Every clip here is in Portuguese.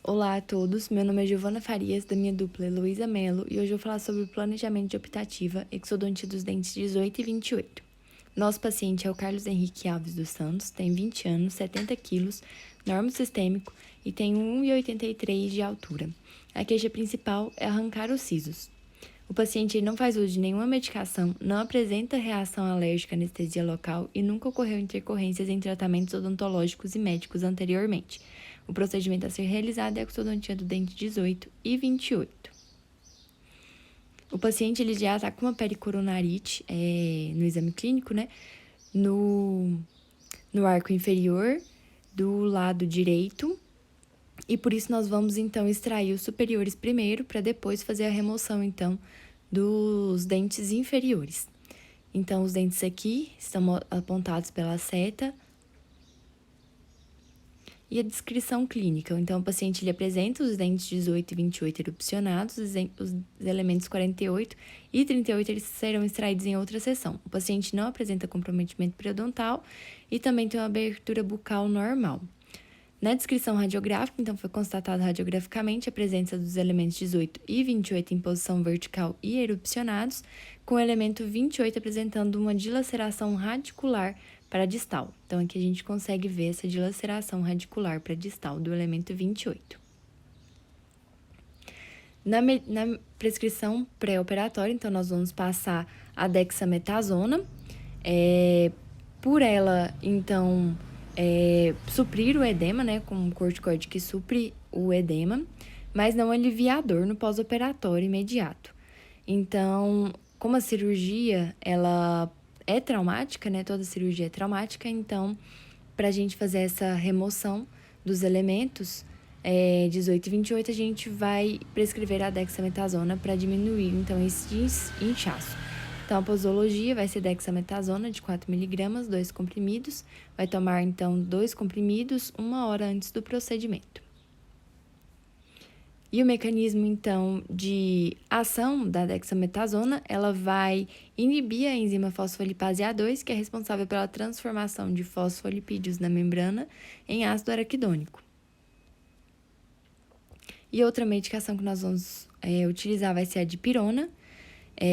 Olá a todos, meu nome é Giovana Farias, da minha dupla Heloísa Mello, e hoje eu vou falar sobre o planejamento de optativa, exodontia dos dentes 18 e 28. Nosso paciente é o Carlos Henrique Alves dos Santos, tem 20 anos, 70 quilos, normo sistêmico e tem 1,83 de altura. A queixa principal é arrancar os sisos. O paciente não faz uso de nenhuma medicação, não apresenta reação alérgica à anestesia local e nunca ocorreu intercorrências em tratamentos odontológicos e médicos anteriormente. O procedimento a ser realizado é a exodontia do dente 18 e 28. O paciente ele já está com uma pericoronarite no exame clínico, né? No arco inferior do lado direito. E por isso nós vamos, então, extrair os superiores primeiro, para depois fazer a remoção, então, dos dentes inferiores. Então, os dentes aqui estão apontados pela seta. E a descrição clínica. Então, o paciente ele apresenta os dentes 18 e 28 erupcionados, os elementos 48 e 38 eles serão extraídos em outra sessão. O paciente não apresenta comprometimento periodontal e também tem uma abertura bucal normal. Na descrição radiográfica, então, foi constatado radiograficamente a presença dos elementos 18 e 28 em posição vertical e erupcionados, com o elemento 28 apresentando uma dilaceração radicular para distal. Então, aqui a gente consegue ver essa dilaceração radicular para distal do elemento 28. Na prescrição pré-operatória, então, nós vamos passar a dexametasona, por ela, então, suprir o edema, né, com um corticoide que supre o edema, mas não alivia a dor no pós-operatório imediato. Então, como a cirurgia, ela é traumática, né, toda cirurgia é traumática, então, para a gente fazer essa remoção dos elementos 18 e 28, a gente vai prescrever a dexametasona para diminuir, então, esse inchaço. Então, a posologia vai ser dexametasona de 4mg, 2 comprimidos. Vai tomar, então, 2 comprimidos 1 hora antes do procedimento. E o mecanismo, então, de ação da dexametasona, ela vai inibir a enzima fosfolipase A2, que é responsável pela transformação de fosfolipídios na membrana em ácido araquidônico. E outra medicação que nós vamos utilizar vai ser a dipirona,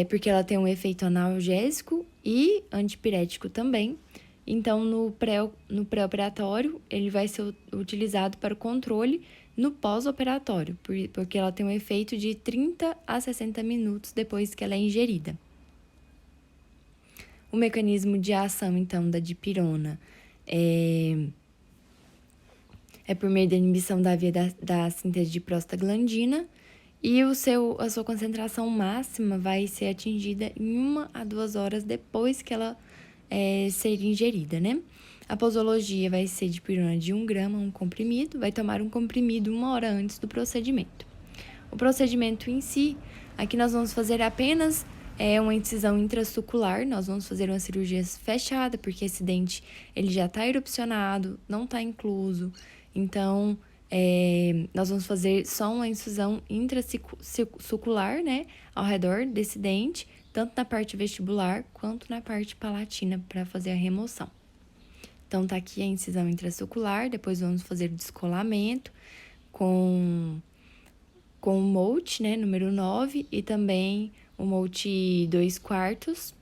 porque ela tem um efeito analgésico e antipirético também. Então, no pré-operatório, ele vai ser utilizado para o controle no pós-operatório, porque ela tem um efeito de 30 a 60 minutos depois que ela é ingerida. O mecanismo de ação, então, da dipirona é por meio da inibição da via da síntese de prostaglandina, e a sua concentração máxima vai ser atingida em 1 a 2 horas depois que ela ser ingerida, né? A posologia vai ser de dipirona de 1 grama, um comprimido, vai tomar um comprimido 1 hora antes do procedimento. O procedimento em si, aqui nós vamos fazer apenas uma incisão intrasucular, nós vamos fazer uma cirurgia fechada, porque esse dente ele já está erupcionado, não está incluso, então nós vamos fazer só uma incisão intrasucular, né, ao redor desse dente, tanto na parte vestibular quanto na parte palatina, para fazer a remoção. Então, tá aqui a incisão intrasucular, depois vamos fazer o descolamento com o Molt, né, número 9, e também o Molt 2/4.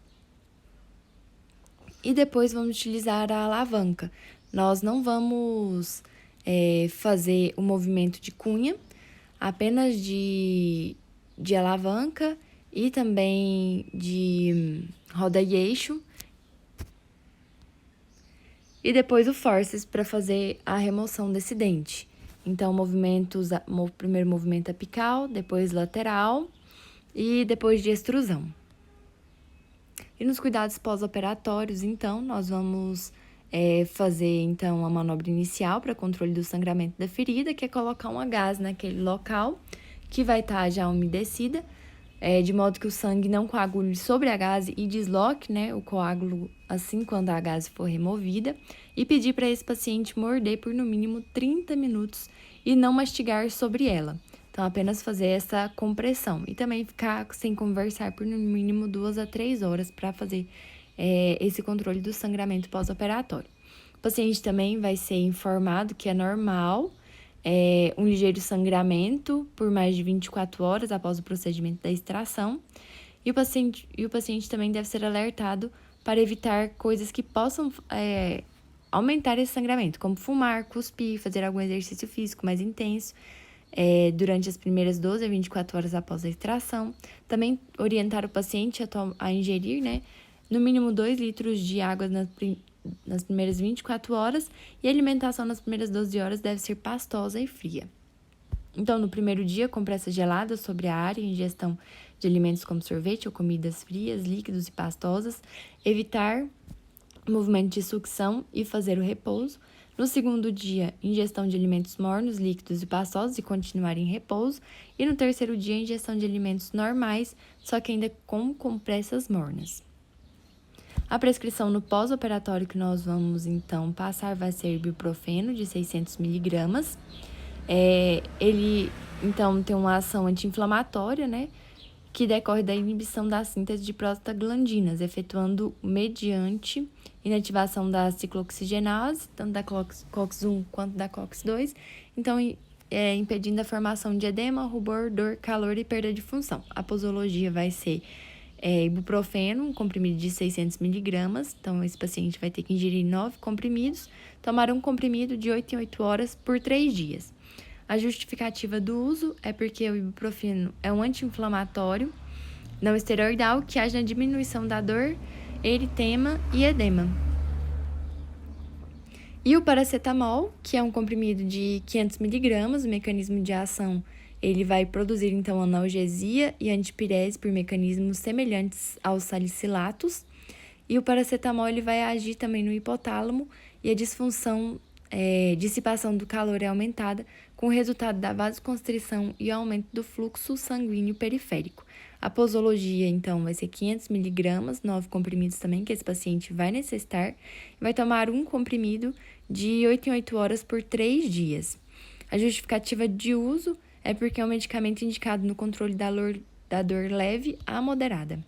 E depois vamos utilizar a alavanca. Nós não vamos fazer o movimento de cunha, apenas de alavanca e também de roda e eixo. E depois o forceps para fazer a remoção desse dente. Então, o primeiro movimento apical, depois lateral e depois de extrusão. E nos cuidados pós-operatórios, então, nós vamos fazer, então, a manobra inicial para controle do sangramento da ferida, que é colocar uma gase naquele local, que vai estar já umedecida, de modo que o sangue não coagule sobre a gase e desloque, né, o coágulo assim quando a gase for removida, e pedir para esse paciente morder por no mínimo 30 minutos e não mastigar sobre ela. Então, apenas fazer essa compressão e também ficar sem conversar por no mínimo 2 a 3 horas para fazer esse controle do sangramento pós-operatório. O paciente também vai ser informado que é normal um ligeiro sangramento por mais de 24 horas após o procedimento da extração. E o paciente também deve ser alertado para evitar coisas que possam aumentar esse sangramento, como fumar, cuspir, fazer algum exercício físico mais intenso durante as primeiras 12 a 24 horas após a extração. Também orientar o paciente a ingerir, né, no mínimo 2 litros de água nas primeiras 24 horas, e a alimentação nas primeiras 12 horas deve ser pastosa e fria. Então, no primeiro dia, compressas geladas sobre a área, ingestão de alimentos como sorvete ou comidas frias, líquidos e pastosas, evitar movimento de sucção e fazer o repouso. No segundo dia, ingestão de alimentos mornos, líquidos e pastosos e continuar em repouso. E no terceiro dia, ingestão de alimentos normais, só que ainda com compressas mornas. A prescrição no pós-operatório que nós vamos, então, passar vai ser ibuprofeno de 600 miligramas. Ele, então, tem uma ação anti-inflamatória, né, que decorre da inibição da síntese de prostaglandinas, efetuando mediante inativação da ciclooxigenase, tanto da COX-1 quanto da COX-2, então, impedindo a formação de edema, rubor, dor, calor e perda de função. A posologia vai ser ibuprofeno, um comprimido de 600 miligramas, então esse paciente vai ter que ingerir 9 comprimidos, tomar um comprimido de 8 em 8 horas por 3 dias. A justificativa do uso é porque o ibuprofeno é um anti-inflamatório não esteroidal que age na diminuição da dor, eritema e edema. E o paracetamol, que é um comprimido de 500 miligramas, o mecanismo de ação ele vai produzir, então, analgesia e antipirese por mecanismos semelhantes aos salicilatos. E o paracetamol ele vai agir também no hipotálamo e a dissipação do calor é aumentada com o resultado da vasoconstrição e aumento do fluxo sanguíneo periférico. A posologia, então, vai ser 500 miligramas, 9 comprimidos também, que esse paciente vai necessitar. Vai tomar um comprimido de 8 em 8 horas por 3 dias. A justificativa de uso é porque é um medicamento indicado no controle da dor leve a moderada.